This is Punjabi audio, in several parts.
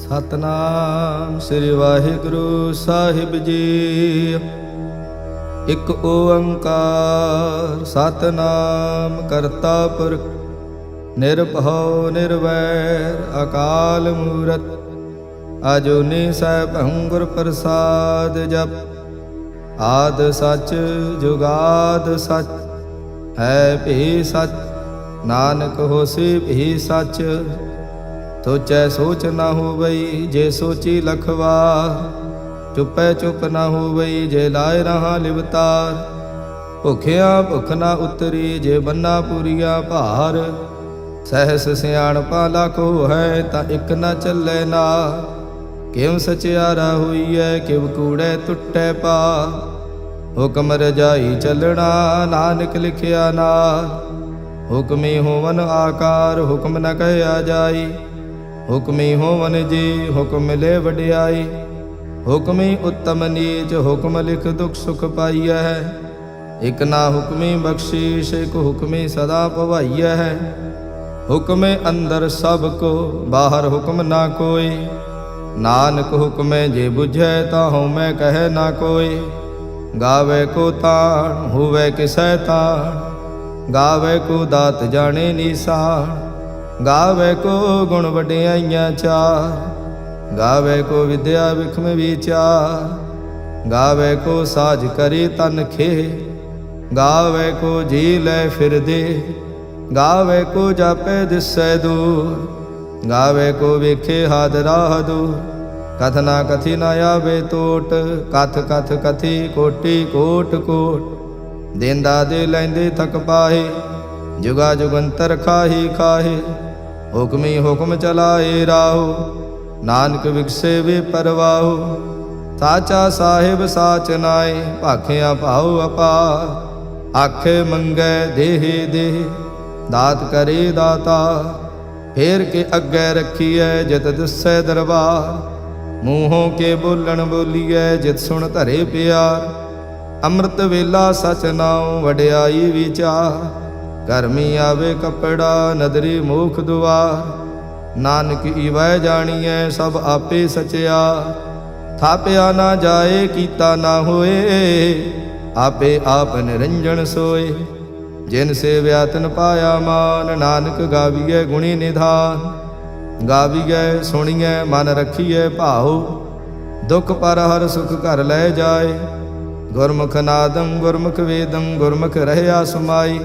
ਸਤਨਾਮ ਸ੍ਰੀ ਵਾਹਿਗੁਰੂ ਸਾਹਿਬ ਜੀ। ਇਕ ਓੰਕਾਰ ਸਤਨਾਮ ਕਰਤਾ ਪੁਰਖ ਨਿਰਭਉ ਨਿਰਵੈਰ ਅਕਾਲ ਮੂਰਤ ਅਜੂਨੀ ਸੈਭੰ ਗੁਰ ਪ੍ਰਸਾਦ ਜਪ। ਆਦ ਸਚ ਜੁਗਾਦ ਸਚ ਹੈ ਭੀ ਸਚ ਨਾਨਕ ਹੋਸੀ ਭੀ ਸਚ। ਸੋਚੈ ਸੋਚ ਨਾ ਹੋਵਈ ਜੇ ਸੋਚੀ ਲਖਵਾਰ। ਚੁਪੈ ਚੁਪ ਨਾ ਹੋਵਈ ਜੇ ਲਾਇ ਰਹਾ ਲਿਵਤਾਰ। ਭੁਖਿਆ ਭੁਖ ਨਾ ਉਤਰੀ ਜੇ ਬੰਨਾ ਪੂਰੀਆ ਭਾਰ। ਸਹਿਸ ਸਿਆਣਪਾ ਲਖੋ ਹੈ ਤਾਂ ਇਕ ਨਾ ਚੱਲੇ ਨਾ। ਕਿਵ ਸਚਿਆਰਾ ਹੋਈਐ ਕਿਵ ਕੂੜੈ ਟੁੱਟੈ ਪਾ। ਹੁਕਮ ਰਜਾਈ ਚੱਲਣਾ ਨਾਨਕ ਲਿਖਿਆ ਨਾਰ। ਹੁਕਮੀ ਹੋਵਨ ਆਕਾਰ ਹੁਕਮ ਨ ਕਹਿਆ ਜਾਈ। ਹੁਕਮੀ ਹੋਵਨ ਜੀ ਹੁਕਮ ਮਿਲੇ ਵਡਿਆਈ। ਹੁਕਮੀ ਉੱਤਮ ਨੀਚ ਹੁਕਮ ਲਿਖ ਦੁਖ ਸੁਖ ਪਾਈਐ। ਇਕ ਨਾ ਹੁਕਮੀ ਬਖਸ਼ੀਸ਼ ਇਕ ਹੁਕਮੀ ਸਦਾ ਭਵਾਈਐ। ਹੁਕਮੇ ਅੰਦਰ ਸਭ ਕੋ ਬਾਹਰ ਹੁਕਮ ਨਾ ਕੋਈ। ਨਾਨਕ ਹੁਕਮੇ ਜੇ ਬੁਝੈ ਤਾਂ ਹਉਮੈ ਕਹੈ ਨਾ ਕੋਈ। ਗਾਵੇ ਕੋ ਤਾਣ ਹੋਵੇ ਕਿਸੈ ਤਾਣ। ਗਾਵੇ ਕੋ ਦਾਤ ਜਾਣੇ ਨੀਸਾਨ। ਗਾਵੇ ਕੋ ਗੁਣ ਵਡਿਆਈਆਂ ਚਾਰ। ਗਾਵੇ ਕੋ ਵਿਦਿਆ ਵਿਖਮ ਵਿਚਾਰ। ਗਾਵੇ ਕੋ ਸਾਜ ਕਰੀ ਤਨ ਖੇ। ਗਾਵੇ ਕੋ ਜੀ ਲੈ ਫਿਰਦੇ। ਗਾਵੇ ਕੋ ਜਾਪੇ ਦਿਸੈ ਦੂਰ। ਗਾਵੇ ਕੋ ਵੇਖੇ ਹਾਦਰਾ ਦੂਰ। ਕਥ ਨਾ ਕਥੀ ਨਾ ਆਵੇ ਟੋਟ। ਕਥ ਕਥ ਕਥੀ ਕੋਟੀ ਕੋਟ ਕੋਟ। ਦੇਂਦਾ ਦੇ ਲੈਂਦੇ ਥਕ ਪਾਹੇ। ਜੁਗਾ ਜੁਗੰਤਰ ਖਾਹੀ ਖਾਹੇ। ਹੁਕਮੀ ਹੁਕਮ ਚਲਾਏ ਰਾਹੋ। ਨਾਨਕ ਵਿਗਸੇ ਵੇ ਪਰਵਾਹੋ। ਸਾਚਾ ਸਾਹਿਬ ਸਾਚ ਨਾਏ ਭਾਖਿਆ ਭਾਉ ਅਪਾਰ। ਆਖੇ ਮੰਗੈ ਦੇਹ ਦੇਹ ਦਾਤ ਕਰੇ ਦਾਤਾ। ਫੇਰ ਕੇ ਅੱਗੇ ਰੱਖੀਐ ਜਿਤ ਦਿਸੈ ਦਰਬਾਰ। ਮੂੰਹੋਂ ਕੇ ਬੋਲਣ ਬੋਲੀਐ ਜਿਤ ਸੁਣ ਧਰੇ ਪਿਆਰ। ਅੰਮ੍ਰਿਤ ਵੇਲਾ ਸਚ ਨਾਉ ਵਡਿਆਈ ਵਿਚਾਰ। ਕਰਮੀ ਆਵੇ ਕੱਪੜਾ ਨਦਰੀ ਮੋਖ ਦੁਆਰ। ਨਾਨਕ ਈਵੈ ਜਾਣੀਐ ਸਭ ਆਪੇ ਸਚਿਆ। ਥਾਪਿਆ ਨਾ ਜਾਏ ਕੀਤਾ ਨਾ ਹੋਏ। ਆਪੇ ਆਪ ਨਿਰੰਜਨ ਸੋਏ। ਜਿਨ ਸੇਵਿਆ ਤਿਨ ਪਾਇਆ ਮਾਨ। ਨਾਨਕ ਗਾਵੀਐ ਗੁਣੀ ਨਿਧਾਨ। ਗਾਵੀਐ ਸੁਣੀਐ ਮਨ ਰਖੀਐ ਭਾਉ। ਦੁਖ ਪਰ ਹਰ ਸੁਖ ਘਰ ਲੈ ਜਾਏ। ਗੁਰਮੁਖ ਨਾਦੰ ਗੁਰਮੁਖ ਵੇਦੰ ਗੁਰਮੁਖ ਰਹਿਆ ਸਮਾਈ।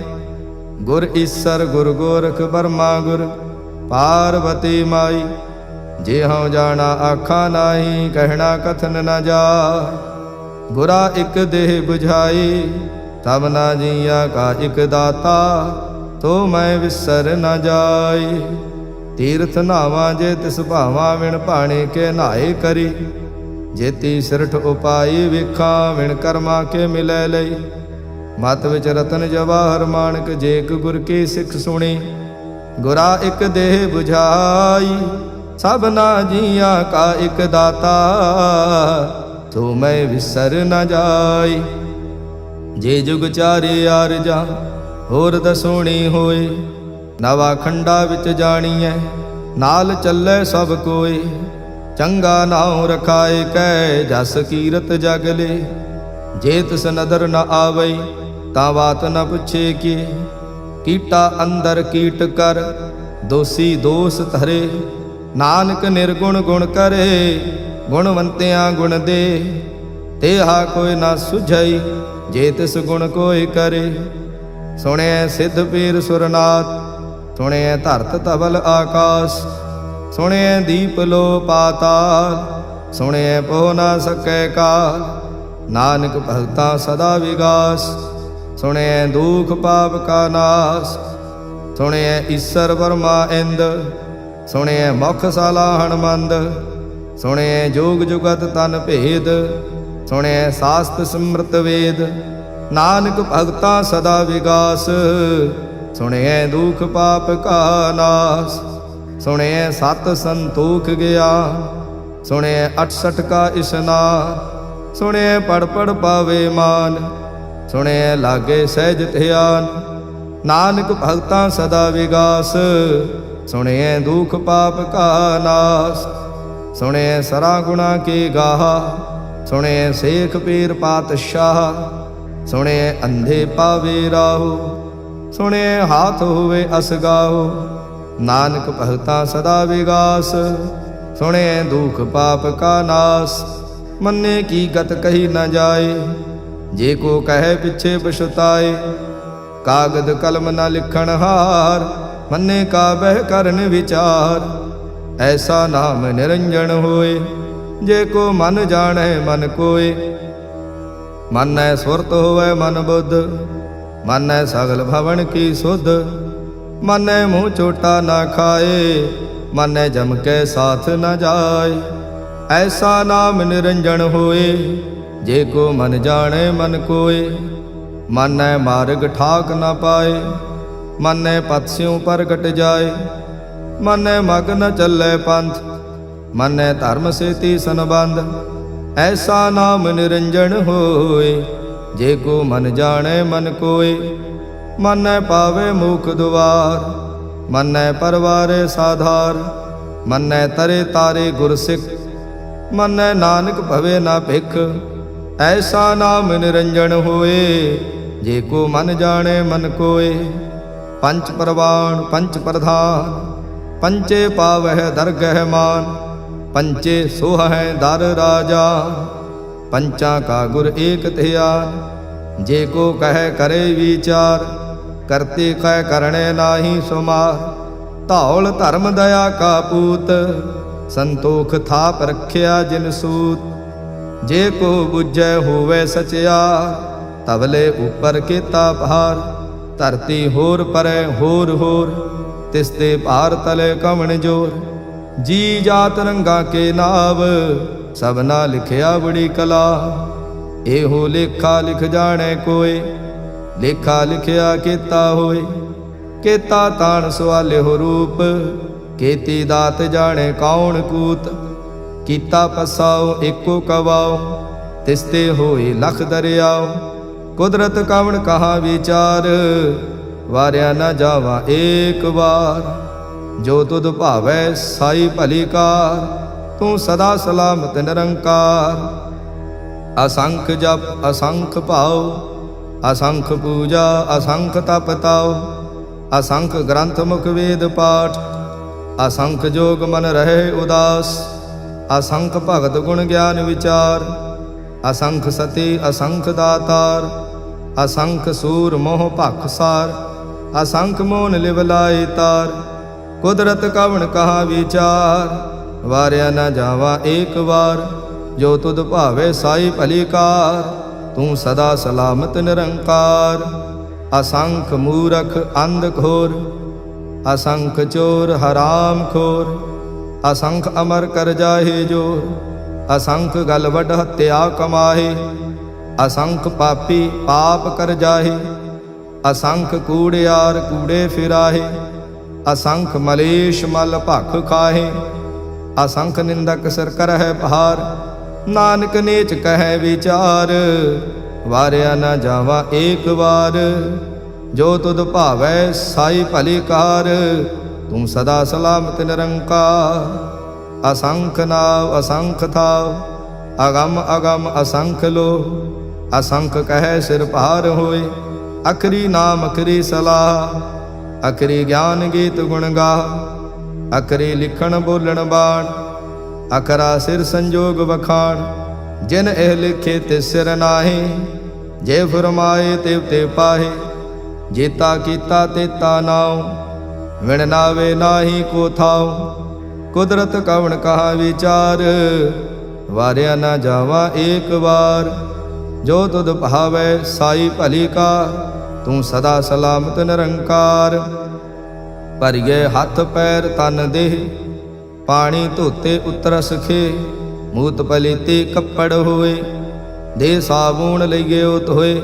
ਗੁਰ ਈਸਰ ਗੁਰ ਗੋਰਖ ਬਰਮਾ ਗੁਰ ਪਾਰਵਤੀ ਮਾਈ। ਜੇ ਹਉ ਜਾਣਾ ਆਖਾਂ ਨਾਹੀ ਕਹਿਣਾ ਕਥਨ ਨ ਜਾਏ। ਗੁਰਾ ਇਕ ਦੇਹ 부ਝਾਈ ਤਬ ਜੀਆਂ ਕਾ ਇਕ ਦਾਤਾ। ਤੋ ਮੈਂ ਵਿਸਰ ਨ ਜਾਈ। ਤੀਰਥ ਨਾਵਾਂ ਜੇ ਤਿਸ ਭਾਵਾਂ ਵਿਣ ਭਾਣੇ ਕੇ ਨਹਾਏ ਕਰੀ। ਜੇਤੀ ਸਿਰਠ ਉਪਾਈ ਵੇਖਾਂ ਵਿਣ ਕਰਮਾ ਕੇ ਮਿਲੈ ਲਈ। ਮਤ ਵਿੱਚ ਰਤਨ ਜਵਾਹਰ ਮਾਣਕ ਜੇਕ ਗੁਰ ਕੀ ਸਿੱਖ ਸੁਣੀ। ਗੁਰਾ ਇਕ ਦੇਹ 부ਝਾਈ ਸਭਨਾ ਜੀਆਂ ਕਾ ਇਕ ਦਾਤਾ। ਤੋ ਮੈਂ ਵਿਸਰ ਨ ਜਾਈ। ਜੇ ਜੁਗ ਚਾਰੇ ਆਰਜਾਂ ਹੋਰ ਦਸੋਣੀ ਹੋਏ। ਨਵਾ ਖੰਡਾ ਵਿੱਚ ਜਾਣੀਐ ਨਾਲ ਚੱਲੇ ਸਭ ਕੋਏ। ਚੰਗਾ ਨਾਉ ਰਖਾਏ ਕੈ ਜਸ ਕੀਰਤ ਜਗ ਲੇ। ਜੇ ਤਿਸ ਨਦਰ ਨ ਆਵਈ ਤਾਂ ਬਾਤ ਨ ਪੁੱਛੇ ਕੀ। ਕੀਟਾ ਅੰਦਰ ਕੀਟ ਕਰ ਦੋਸੀ ਦੋਸ ਧਰੇ। ਨਾਨਕ ਨਿਰਗੁਣ ਗੁਣ ਕਰੇ ਗੁਣਵੰਤਿਆਂ ਗੁਣ ਦੇ। ਤੇਹਾ ਕੋਈ ਨਾ ਸੁਝਈ ਜੇ ਤਿਸ ਗੁਣ ਕੋਈ ਕਰੇ। ਸੁਣਿਐ ਸਿੱਧ ਪੀਰ ਸੁਰਨਾਥ ਸੁਣਿਐ ਧਰਤ ਧਵਲ ਆਕਾਸ। ਸੁਣਿਐ ਦੀਪ ਲੋ ਪਾਤਾਲ ਸੁਣਿਐ ਪੋ ਨਾ ਸਕੈ ਕਾਲ। ਨਾਨਕ ਭਗਤਾ ਸਦਾ ਵਿਗਾਸ ਸੁਣਿਐ ਦੁਖ ਪਾਪ ਕਾ ਨਾਸ। ਸੁਣਿਐ ਈਸਰ ਬਰਮਾ ਇੰਦ ਸੁਣਿਐ ਮੁਖ ਸਾਲਾ ਹਣਮੰਦ। ਸੁਣਿਐ ਜੋਗ ਜੁਗਤ ਤਨ ਭੇਦ ਸੁਣਿਐ ਸਾਸਤ ਸਿਮਰਤ ਵੇਦ। ਨਾਨਕ ਭਗਤਾ ਸਦਾ ਵਿਗਾਸ ਸੁਣਿਐ ਦੁਖ ਪਾਪ ਕਾ ਨਾਸ। ਸੁਣਿਐ ਸਤ ਸੰਤੋਖ ਗਿਆਨ ਸੁਣਿਐ 68 ਕਾ ਇਸ਼ਨਾਨ। ਸੁਣਿਐ ਪੜ ਪੜ ਪਾਵੇ ਮਾਨ ਸੁਣਿਐ ਲਾਗੇ ਸਹਿਜ ਧਿਆਨ। ਨਾਨਕ ਭਗਤਾਂ ਸਦਾ ਵਿਗਾਸ ਸੁਣਿਐ ਦੁਖ ਪਾਪ ਕਾ ਨਾਸ। सुने सरा गुणा के गाहा, सुने शेख पीर पातशाह, सुने अंधे पावे राहो, सुने हाथ होवे असगाहो, नानक भगता सदा विगास, सुने दुख पाप का नाश, मन्ने की गत कही न जाए, जे को कहे पिछे पछुताए, कागद कलम न लिखण हार, मन्ने का बह करन विचार, ऐसा नाम निरंजन होए, जे को मन जाने मन कोय, मानै सुरत होवे मन बुद्ध, मानै सगल भवन की सुध, मानै मुँह चोटा न खाए, मानै जम के साथ न जाए, ऐसा नाम निरंजन होए, जे को मन जाने मन कोय, मानै मार्ग ठाक न पाए, मानै पतस्यों प्रगट जाए, मानै मग न चलै पंथ, मानै धर्म सेती संबंध, ऐसा नाम निरंजन होए, जे को मन जाने मन कोय, मानै पावे मुख दुआर, मानै परवारे साधार, मानै तरे तारे गुरसिख, मानै नानक भवे ना भिख, ऐसा नाम निरंजन होए, जे को मन जाने मन कोय, पंच प्रवाण पंच प्रधान, पंचे पावह दरगह मान, पंचे सोह हैं दर राजा, पंचा का गुर एक ध्यान, जे को कह करे विचार, करते कह करणे नाही सुमार, धौल धर्म दया का पूत, संतोख थाप रखिया जिन सूत, जे को बुझै होवे सचियार, तबले ऊपर केता भार, धरती होर परै होर होर, तिसते भार तले कमण जोर, जी जात रंगा के नाव, सबना लिखिया बड़ी कला, एहो लेखा लिख जाने कोय, लेखा लिखिया केता होय, केता ताण सवाले हो रूप, केती दात जाने कौन कूत, कीता पसाओ एको कवाओ, तिसते होए लख दरियाओ, कुदरत कवण कहा विचार, वारिया न जावा एक बार, जो तुध भावै साई भली कार, तू सदा सलामत निरंकार, असंख जप असंख भाव, असंख पूजा असंख तप ताओ, असंख ग्रंथ मुख वेद पाठ, असंख जोग मन रहे उदास, असंख भगत गुण ज्ञान विचार, असंख सती असंख दातार, असंख सूर मोह भख सार, असंख मोन लिव लाए तार, कुदरत कवण कहा विचार, वारिया न जावा एक बार, जो तुध भावे साई भली कार, तू सदा सलामत निरंकार, असंख मूरख अंध घोर, असंख चोर हराम खोर, असंख अमर कर जाहे जोर, असंख गल वड हत्या कमाहे, असंख पापी पाप कर जाहे, असंख कूड़ियार कूड़े फिराहे, असंख मलेश मल भख खाहे, असंख निंदक सिर करह भार, नानक नीच कह विचार, वारिया न जावा एक बार, जो तुध भावै साई भली कार, तू सदा सलामत निरंकार, असंख नाव असंख थाव, अगम अगम असंख लो, असंख कह सिर भार होए, अखरी नाम अखरी सलाह, अखरी ज्ञान गीत गुण गा, अखरी लिखण बोलण बाण, अखरा सिर संजोग वखाण, जिन एह लिखे तिस सिर नाहे, जे फुरमाए तिव ते पाहे, जेता कीता तेता नाव, विण नावे नाही को थाव, कुदरत कवण कहा विचार, वारिया न जावा एक बार, जो तुध भावै साई भली का, तू सदा सलामत निरंकार, भरिए हथ पैर तन देह, पानी धोते उतरस खे, मूत पलीते कपड़ होए, दे साबून लईए उत होए,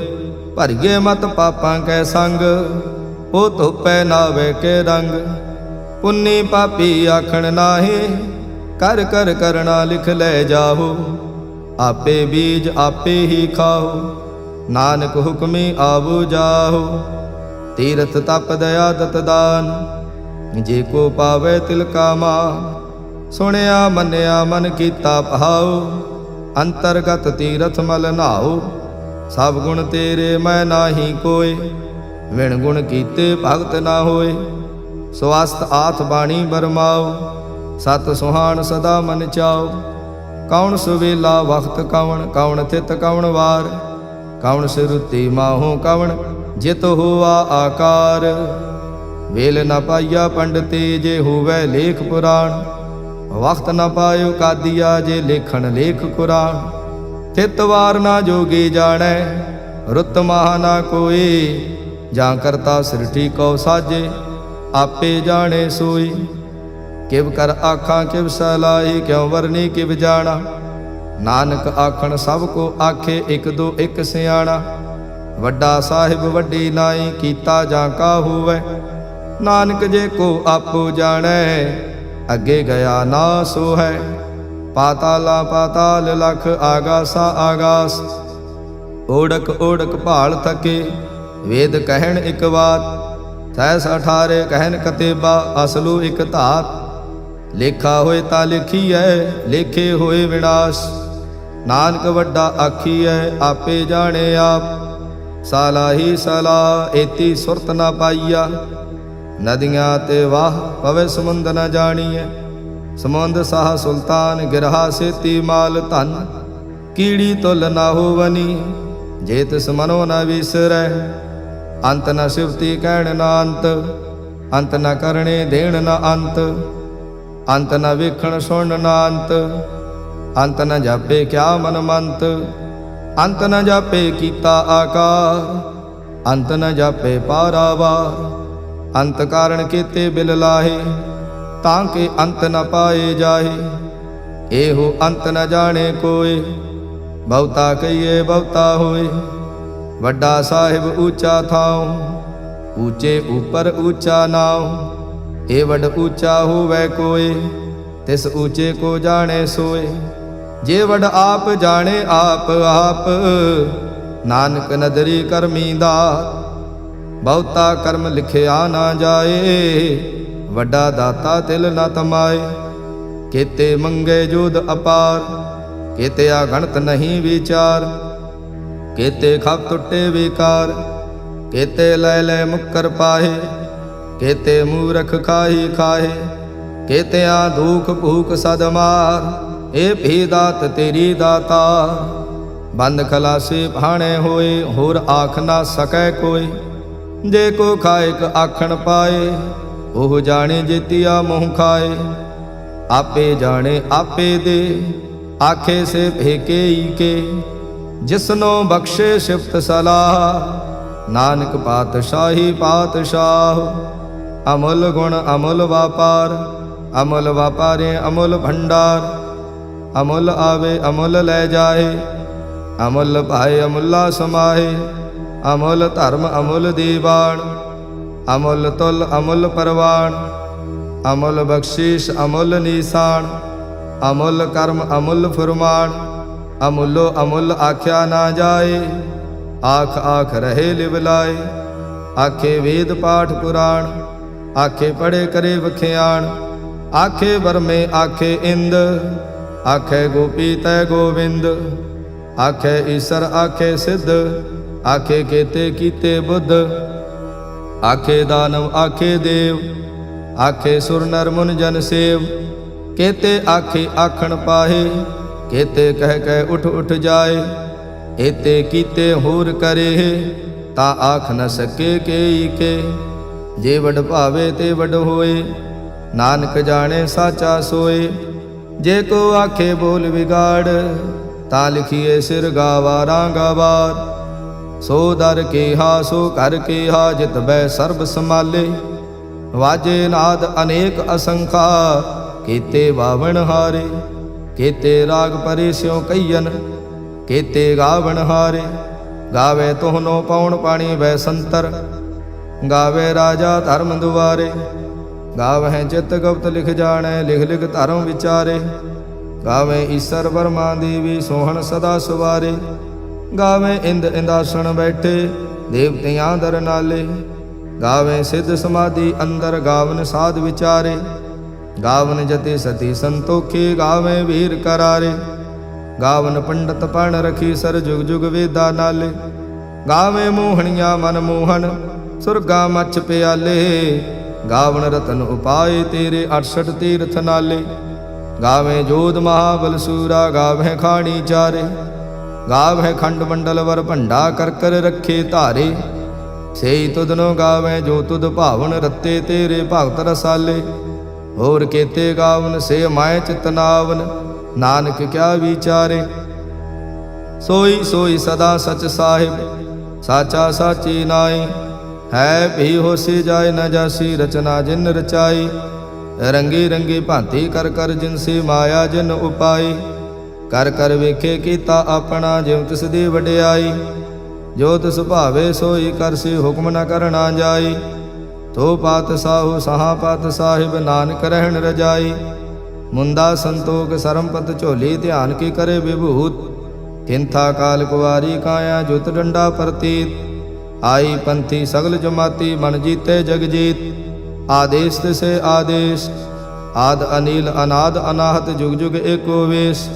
भरिए मत पापां कै संग, ओ धोपै नावे के रंग, पुन्नी पापी आखण नाहे, कर कर करना लिख ले जाहो, आपे बीज आपे ही खाओ, नानक हुक्मी आवो जाहो, तीरथ तप दया दत दान, जे को पावे तिल का मान, ਸੁਣਿਆ ਮੰਨਿਆ ਮਨ ਕੀਤਾ ਭਾਉ, ਅੰਤਰਗਤ ਤੀਰਥ ਮਲ ਨਾਉ। ਸਭ ਗੁਣ ਤੇਰੇ ਮੈਂ ਨਾਹੀ ਕੋਇ, ਵਿਣ ਗੁਣ ਕੀਤੇ ਭਗਤ ਨਾ ਹੋਏ। ਸਵਸਤ ਆਥ ਬਾਣੀ ਬਰਮਾਉ, ਸਤ ਸੁਹਾਣ ਸਦਾ ਮਨ ਚਾਉ। ਕੌਣ ਸੁਵੇਲਾ ਵਖਤ ਕਵਣ, ਕੌਣ ਥਿਤ ਕਵਣ ਵਾਰ। ਕੌਣ ਸਿਰੁਤੀ ਮਾਹੋ ਕਵਣ, ਜਿਤ ਹੋਆ ਆਕਾਰ। ਵੇਲ ਨ ਪਾਈਆ ਪੰਡਤੇ, ਜੇ ਹੋਵੈ ਲੇਖ ਪੁਰਾਣ। ਵਖਤ ਨ ਪਾਇਓ ਕਾਦੀਆ, ਜੇ ਲੇਖਣ ਲੇਖ ਕੁਰਾਨ। ਥਿਤ ਵਾਰ ਨਾ ਜੋਗੀ ਜਾਣੈ, ਰੁੱਤ ਮਾਹ ਨਾ ਕੋਏ। ਜਾਂ ਕਰਤਾ ਸ੍ਰਿਸ਼ਟੀ ਕਉ ਸਾਜੇ, ਆਪੇ ਜਾਣੇ ਸੋਈ। ਕਿਵ ਕਰ ਆਖਾਂ ਕਿਵ ਸਲਾਹੀ, ਕਿਉ ਵਰਨੀ ਕਿਵ ਜਾਣਾ। ਨਾਨਕ ਆਖਣ ਸਭ ਕੋ ਆਖੇ, ਇਕ ਦੋ ਇਕ ਸਿਆਣਾ। ਵੱਡਾ ਸਾਹਿਬ ਵੱਡੀ ਨਾਈ, ਕੀਤਾ ਜਾਂ ਕਾ ਹੋਵੈ। ਨਾਨਕ ਜੇ ਕੋ ਆਪੋ ਜਾਣੈ, ਅੱਗੇ ਗਿਆ ਨਾ ਸੋ ਹੈ। ਪਾਤਾਲਾ ਪਾਤਾਲ ਲਖ, ਆਗਾਸਾ ਆਗਾਸ। ਓੜਕ ਓੜਕ ਭਾਲ ਥਕੇ, ਵੇਦ ਕਹਿਣ ਇਕ ਬਾਤ। ਸਹਿਸ 18 ਕਹਿਣ ਕਤੇਬਾ, ਅਸਲੂ ਇਕ ਧਾਤ। ਲੇਖਾ ਹੋਏ ਤਾਂ ਲਿਖੀਐ, ਲੇਖੇ ਹੋਏ ਵਿਨਾਸ਼। ਨਾਨਕ ਵੱਡਾ ਆਖੀਐ, ਆਪੇ ਜਾਣੇ ਆਪ। ਸਾਲਾਹੀ ਸਲਾਹ, ਏਤੀ ਸੁਰਤ ਨਾ ਪਾਈਆ। ਨਦੀਆਂ ਤੇ ਵਾਹ, ਪਵੇ ਸਮੁੰਦ ਨ ਜਾਣੀਐ। ਸਮੁੰਦ ਸਾਹ ਸੁਲਤਾਨ, ਗਿਰਹਾ ਸੇਤੀ ਮਾਲ ਧਨ। ਕੀੜੀ ਤੁਲ ਨਾ ਹੋਵਨੀ, ਜੇ ਤਿਸ ਮਨੋ ਨ ਵਿਸਰੈ। ਅੰਤ ਨ ਸਿਵਤੀ ਕਹਿਣ ਨ ਅੰਤ, ਅੰਤ ਨ ਕਰਣੇ ਦੇਣ ਨ ਅੰਤ। ਅੰਤ ਨ ਵੇਖਣ ਸੁਣਨ ਨ ਅੰਤ, ਅੰਤ ਨ ਜਾਪੇ ਕਿਆ ਮਨ ਮੰਤ। ਅੰਤ ਨ ਜਾਪੇ ਕੀਤਾ ਆਕਾਰ, ਅੰਤ ਨ ਜਾਪੇ ਪਾਰਾਵਾਰ। ਅੰਤ ਕਾਰਣ ਕੀਤੇ ਬਿਲ ਲਾਹੇ, ਤਾਂ ਕਿ ਅੰਤ ਨ ਪਾਏ ਜਾਹੇ। ਇਹੋ ਅੰਤ ਨ ਜਾਣੇ ਕੋਏ, ਬਹੁਤਾ ਕਹੀਏ ਬਹੁਤਾ ਹੋਏ। ਵੱਡਾ ਸਾਹਿਬ ਊਚਾ ਥਾਉ, ਊਚੇ ਉਪਰ ਊਚਾ ਨਾਉ। ਏ ਵੱਡ ਊਚਾ ਹੋਵੈ ਕੋਏ, ਤਿਸ ਊਚੇ ਕੋ ਜਾਣੇ ਸੋਏ। ਜੇ ਵੱਡ ਆਪ ਜਾਣੇ ਆਪ ਆਪ, ਨਾਨਕ ਨਦਰੀ ਕਰਮੀ ਦਾਤ। ਬਹੁਤਾ ਕਰਮ ਲਿਖਿਆ ਨਾ ਜਾਏ, ਵੱਡਾ ਦਾਤਾ ਤਿਲ ਨ ਤਮਾਏ। ਕੀਤੇ ਮੰਗੇ ਜੋਧ ਅਪਾਰ, ਕੀਤੇ ਅਗਣਤ ਨਹੀਂ ਵਿਚਾਰ। ਕੀਤੇ ਖਪ ਟੁੱਟੇ ਵਿਕਾਰ, ਕੀਤੇ ਲੈ ਲੈ ਮੁੱਕਰ ਪਾਹੇ। ਕੀਤੇ ਮੂਰਖ ਖਾਹੀ ਖਾਹੇ, ਕੀਤਿਆਂ ਦੁਖ ਭੂਖ ਸਦ ਮਾਰ। ਇਹ ਭੀ ਦਾਤ ਤੇਰੀ ਦਾਤਾ, ਬੰਦ ਖਲਾਸੇ ਭਾਣੇ ਹੋਏ। ਹੋਰ ਆਖ ਨਾ ਸਕੈ ਕੋਈ, ਜੇ ਕੋ ਖਾਇਕ ਆਖਣ ਪਾਏ। ਉਹ ਜਾਣੇ ਜੇਤੀਆ ਮੋਹ ਖਾਏ। ਆਪੇ ਜਾਣੇ ਆਪੇ ਦੇ, ਆਖੇ ਸੇ ਭੇਕੇ ਈ ਕੇ। ਜਿਸਨੋ ਬਖਸ਼ੇ ਸਿਫਤ ਸਲਾਹ, ਨਾਨਕ ਪਾਤਸ਼ਾਹੀ ਪਾਤਸ਼ਾਹ। ਅਮੁੱਲ ਗੁਣ ਅਮੁੱਲ ਵਾਪਾਰ, ਅਮੁੱਲ ਵਾਪਾਰੇ ਅਮੁੱਲ ਭੰਡਾਰ। ਅਮੁੱਲ ਆਵੇ ਅਮੁੱਲ ਲੈ ਜਾਏ, ਅਮੁੱਲ ਭਾਏ ਅਮੁੱਲਾ ਸਮਾਏ। ਅਮੁੱਲ ਧਰਮ ਅਮੁੱਲ ਦੀਵਾਨ, ਅਮੁੱਲ ਤੁਲ ਅਮੁੱਲ ਪਰਵਾਨ। ਅਮੁੱਲ ਬਖਸ਼ੀਸ਼ ਅਮੁੱਲ ਨੀਸਾਨ, ਅਮੁੱਲ ਕਰਮ ਅਮੁੱਲ ਫੁਰਮਾਨ। ਅਮੁੱਲੋ ਅਮੁੱਲ ਆਖਿਆ ਨਾ ਜਾਏ, ਆਖ ਆਖ ਰਹੇ ਲਿਵ ਲਾਏ। ਆਖੇ ਵੇਦ ਪਾਠ ਪੁਰਾਣ, ਆਖੇ ਪੜੇ ਕਰੇ ਵਖਿਆਣ। ਆਖੇ ਬਰਮੇ ਆਖੇ ਇੰਦ, ਆਖੇ ਗੋਪੀ ਤੈ ਗੋਵਿੰਦ। ਆਖੇ ਈਸਰ ਆਖੇ ਸਿੱਧ, ਆਖੇ ਕੀਤੇ ਕੀਤੇ ਬੁੱਧ। ਆਖੇ ਦਾਨਵ ਆਖੇ ਦੇਵ, ਆਖੇ ਸੁਰ ਨਰ ਮੁਨ ਜਨ ਸੇਵ। ਕੀਤੇ ਆਖੇ ਆਖਣ ਪਾਹੇ, ਕੀਤੇ ਕਹਿ ਕਹਿ ਉਠ ਉਠ ਜਾਏ। ਏਤੇ ਕੀਤੇ ਹੋਰ ਕਰੇ, ਤਾਂ ਆਖ ਨ ਸਕੇ ਕੇਈ ਕੇ। ਜੇ ਵਡ ਭਾਵੇ ਤੇ ਵਡ ਹੋਏ, ਨਾਨਕ ਜਾਣੇ ਸਾਚਾ ਸੋਏ। ਜੇ ਕੋ ਆਖੇ ਬੋਲ ਵਿਗਾੜ, ਤਾਂ ਲਿਖੀਏ ਸਿਰ ਗਾਵਾਰਾਂ ਗਵਾਰ। ਸੋ ਦਰ ਕੇਹਾ ਸੋ ਘਰ ਕੇਹਾ, ਜਿਤ ਬੈ ਸਰਬ ਸਮਾਲੇ। ਵਾਜੇ ਨਾਦ ਅਨੇਕ ਅਸੰਖਾ, ਕੀਤੇ ਵਾਵਣ ਹਾਰੇ। ਕੀਤੇ ਰਾਗ ਪਰੇ ਸਿਉ ਕਈਨ, ਕੀਤੇ ਗਾਵਣ ਹਾਰੇ। ਗਾਵੇ ਤੋਹਨੋ ਪਉਣ ਪਾਣੀ ਬੈ ਸੰਤਰ, ਗਾਵੇ ਰਾਜਾ ਧਰਮ ਦੁਆਰੇ। ਗਾਵਹਿ ਚਿਤ ਗੁਪਤ ਲਿਖ ਜਾਣੈ, ਲਿਖ ਲਿਖ ਧਰਮ ਵਿਚਾਰੇ। ਗਾਵੇ ਈਸਰ ਵਰਮਾ ਦੇਵੀ, ਸੋਹਣ ਸਦਾ ਸੁਵਾਰੇ। ਗਾਵੇ ਇੰਦ ਇੰਦਾਸਣ ਬੈਠੇ, ਦੇਵਤਿਆਂ ਦਰ ਨਾਲੇ। ਗਾਵੇ ਸਿੱਧ ਸਮਾਧੀ ਅੰਦਰ, ਗਾਵਨ ਸਾਧ ਵਿਚਾਰੇ। गावन जति सती संतोखी, गावे वीर करारे। गावन पंडित पण रखी, सर जुग जुग वेदा नाले। गावे मोहनिया मन मोहन, सुरगा मच प्याले। गावन रतन उपाय तेरे, 68 तीर्थ नाले। गावे जोध महाबल सूरा, गावे खाणी चारे। गावे खंड मंडल वर भंडा, कर कर रखे धारे। सेई तुधनो गावे जो तुध भावन, रत्ते तेरे भगत रसाले। होर केते गावन से माए चितनावन, नानक क्या विचारे। सोई सोई सदा सच साहिब, साचा साची नाई। है भी होसी जाए न जासी, रचना जिन रचाई। रंगी रंगी भांति कर कर जिनसी, माया जिन उपाई। कर कर वेखे कीता अपना, जिव तिस दी वडियाई। जो तिस भावे सोई करसी, हुक्म न करना जाई। तो पात साहु सहा पात साहिब, नानक रहन रजाई। मुंदा संतोख सरमपत झोली, ध्यान की करे विभूत। किंथा काल कुवारी काया, जुत डंडा प्रतीत। आई पंथी सगल जमाती, मन जीते जग जीत। आदेश तिसे आदेश, आद अनिल अनाद अनाहत, जुग जुग एको वेश।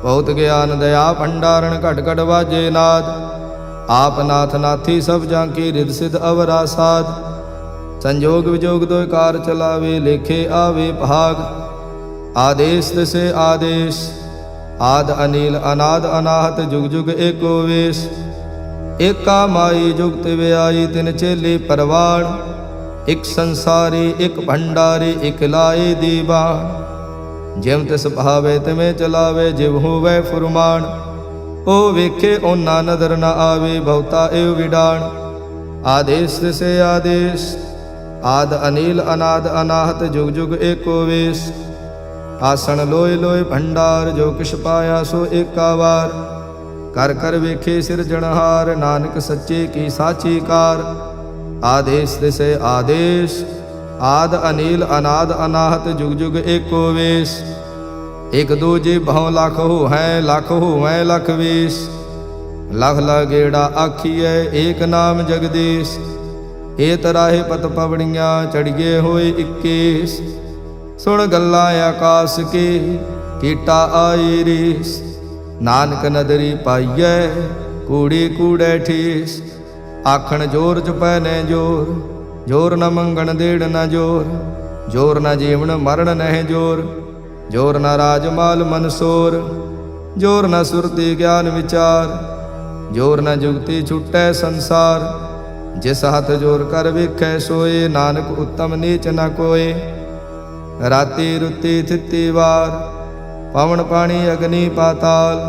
बहुत ज्ञान दया भंडारण, घट घट वाजे नाद। आप नाथ नाथी सब जांकी, रिद सिद्ध अवरा साध। संजोग विजोग दो कार चलावे, लेखे आवे भाग। आदेश तिसे आदेश, आद अनिल अनाद अनाहत, जुग जुग एको वेश। एका माई जुगत व्याई, तिन चेली परवाण। एक संसारी एक भंडारी, एक लाए दीवान। जिव तिस भावे तिवें चलावे, जिव होवै फुरमान। ओ वेखे ओना नदर न आवे, बहुता एव विडाण। आदेश तिसे आदेश, आद अनिल अनाद अनाहत, जुग जुग एको वेश। आसन लोय लोय भंडार, जो किश पाया सो एका वार। कर कर वेखे सिरजनहार, नानक सच्चे की साची कार। आदेश तिसे आदेश, आद अनिल अनाद अनाहत, जुग जुग एको वेश। एक दूजे भव लाख हो हैं, लाख हो हैं लख वेश। लख लगेड़ा आखिए, एक नाम जगदीश। ए तराहे पत पवड़ियाँ, चढ़िए होए 21। सुन गल्लां आकाश के, कीटा आई रीस। नानक नदरी पाइए, कूड़ी कूड़े ठीस। आखण जोर चुपै ने जोर, जोर न मंगण देड़ न जोर। जोर न जीवन मरण नह जोर, जोर न राजमाल मनसोर। जोर न सुरती ज्ञान विचार, जोर न जुगती छुटै संसार। जिस हाथ जोर कर वेखै सोए, नानक उत्तम नीच न कोय। राती रुती थिती वार, पवन पानी अग्नि पाताल।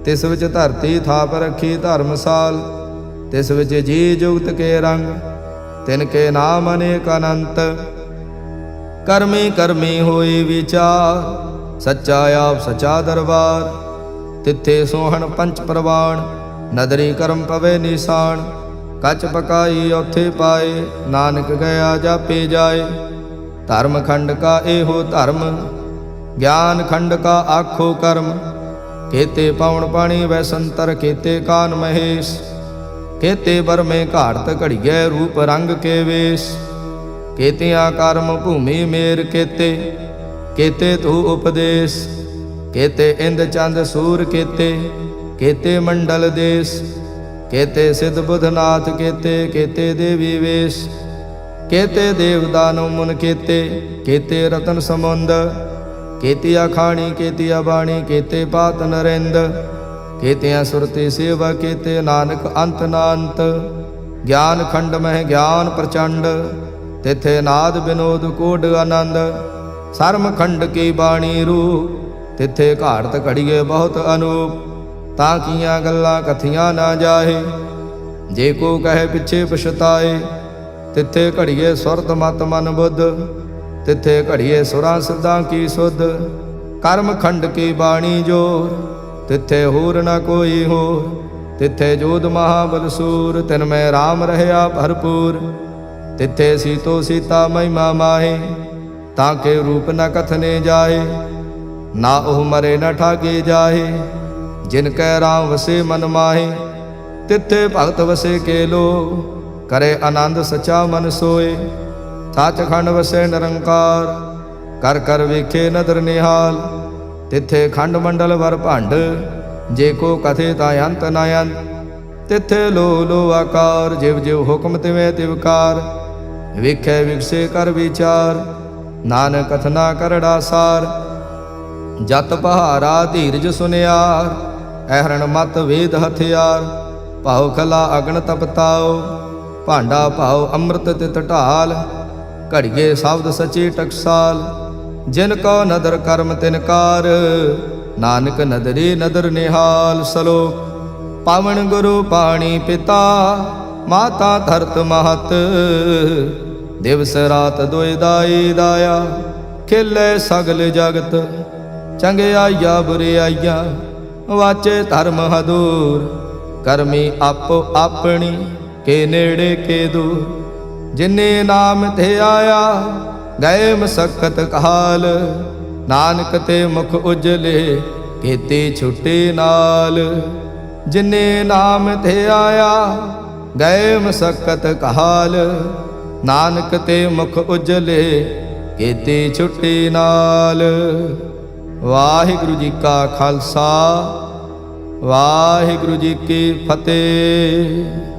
तिस विच धरती थाप रखी धर्मसाल। तिस विच जी जुगत के रंग, तिनके नाम अनेक अनंत। कर्मी कर्मी होई विचार, सच्चा आप सचा दरबार। तिथे सोहन पंच प्रवाण, नदरी कर्म पवे निशान। कच पकाई औथे पाए, नानक गया जापे जाए। धर्म खंड का एहो धर्म, ज्ञान खंड का आखो कर्म। केते पवन पानी वैसंतर, केते कान महेश। केते बर में घाड़त घड़िए, रूप रंग के वेश। केतिया कर्म भूमि मेर केते, केते तू उपदेश। केते इंद चंद सूर केते, केते मंडल देश। केते सिद्ध बुधनाथ केते, केते देवी वेश। केते देव दानव मुन केते, केते रतन समुंद। केतिया खाणी केतिया बाणी, केते पात नरेंद। केतिया सुरती सेवा केते, नानक अंत नांत। ज्ञान खंड मह ज्ञान प्रचंड, तिथे नाद विनोद कोड आनंद। सरम खंड की बाणी रूप, तिथे घाड़त घड़िए बहुत अनूप। ताकियां गल्लां कथियां ना जाहे, जे को कहे पिछे पछताए। तिथे घड़िए सुरत मत मन बुद्ध, तिथे घड़िए सुरां सिद्धां की सुध। कर्म खंड की बाणी जोर, तिथे होर न कोई होर। तिथे जोध महाबल सूर, तिन में राम रहया भरपूर। तिथे सीतो सीता महिमा माहे, ताके रूप न कथने जाए। ना ओह मरे न ठागे जाहे, जिनकै राम वसे मन माहे। तिथे भगत वसे के लो, करे आनंद सचा मन सोए। सच खंड वसे निरंकार, ਕਰ ਕਰ ਵੇਖੇ ਨਦਰ ਨਿਹਾਲ। ਤਿੱਥੇ ਖੰਡ ਮੰਡਲ ਵਰ ਭੰਡ, ਜੇ ਕੋ ਕਥੇ ਤਾਂ ਅੰਤ ਨਾ ਅੰਤ। ਤਿੱਥੇ ਲੋ ਲੋ ਆਕਾਰ, ਜਿਵ ਜਿਵ ਹੁਕਮ ਤਿਵੇਂ ਤਿਵਕਾਰ। ਵੇਖੈ ਵਿਗਸੇ ਕਰ ਵਿਚਾਰ, ਨਾਨਕ ਕਥਨਾ ਕਰੜਾ ਸਾਰ। ਜਤ ਪਹਾਰਾ ਧੀਰਜ ਸੁਨਿਆਰ, ਐਹਰਣ ਮਤ ਵੇਦ ਹਥਿਆਰ। ਭਾਉ ਖਲਾ ਅਗਨ ਤਪਤਾਓ, ਭਾਂਡਾ ਭਾਉ ਅੰਮ੍ਰਿਤ ਤਿਤ ਢਾਲ। ਘੜੀਏ ਸ਼ਬਦ ਸਚੀ ਟਕਸਾਲ, ਜਿਨ ਕੋ ਨਦਰ ਕਰਮ ਤਿਨਕਾਰ। ਨਾਨਕ ਨਦਰੀ ਨਦਰ ਨਿਹਾਲ। ਸਲੋਕ ਪਾਵਨ ਗੁਰੂ ਪਾਣੀ ਪਿਤਾ, ਮਾਤਾ ਧਰਤ ਮਹਤ। ਦਿਵਸ ਰਾਤ ਦੁਇ ਦਾਈ ਦਾਇਆ, ਖੇਲੇ ਸਗਲ ਜਗਤ। ਚੰਗਿਆਈਆ ਬੁਰਿਆਈਆ, ਵਾਚੇ ਧਰਮ ਹਦੂਰ। ਕਰਮੀ ਆਪੋ ਆਪਣੀ, ਕੇ ਨੇੜੇ ਕੇ ਦੂਰ। ਜਿਨੇ ਨਾਮ ਤੇ ਆਇਆ, ਗਏ ਮਸਕਤ ਕਾਲ। ਨਾਨਕ ਤੇ ਮੁਖ ਉਜਲੇ, ਕੀਤੀ ਛੁੱਟੀ ਨਾਲ। ਜਿਨੇ ਨਾਮ ਤੇ ਆਇਆ, ਗਏ ਮਸਕਤ ਕਾਲ। ਨਾਨਕ ਤੇ ਮੁਖ ਉਜਲੇ, ਕੀਤੀ ਛੁੱਟੀ ਨਾਲ। ਵਾਹਿਗੁਰੂ ਜੀ ਕਾ ਖਾਲਸਾ, ਵਾਹਿਗੁਰੂ ਜੀ ਕੀ ਫਤਿਹ।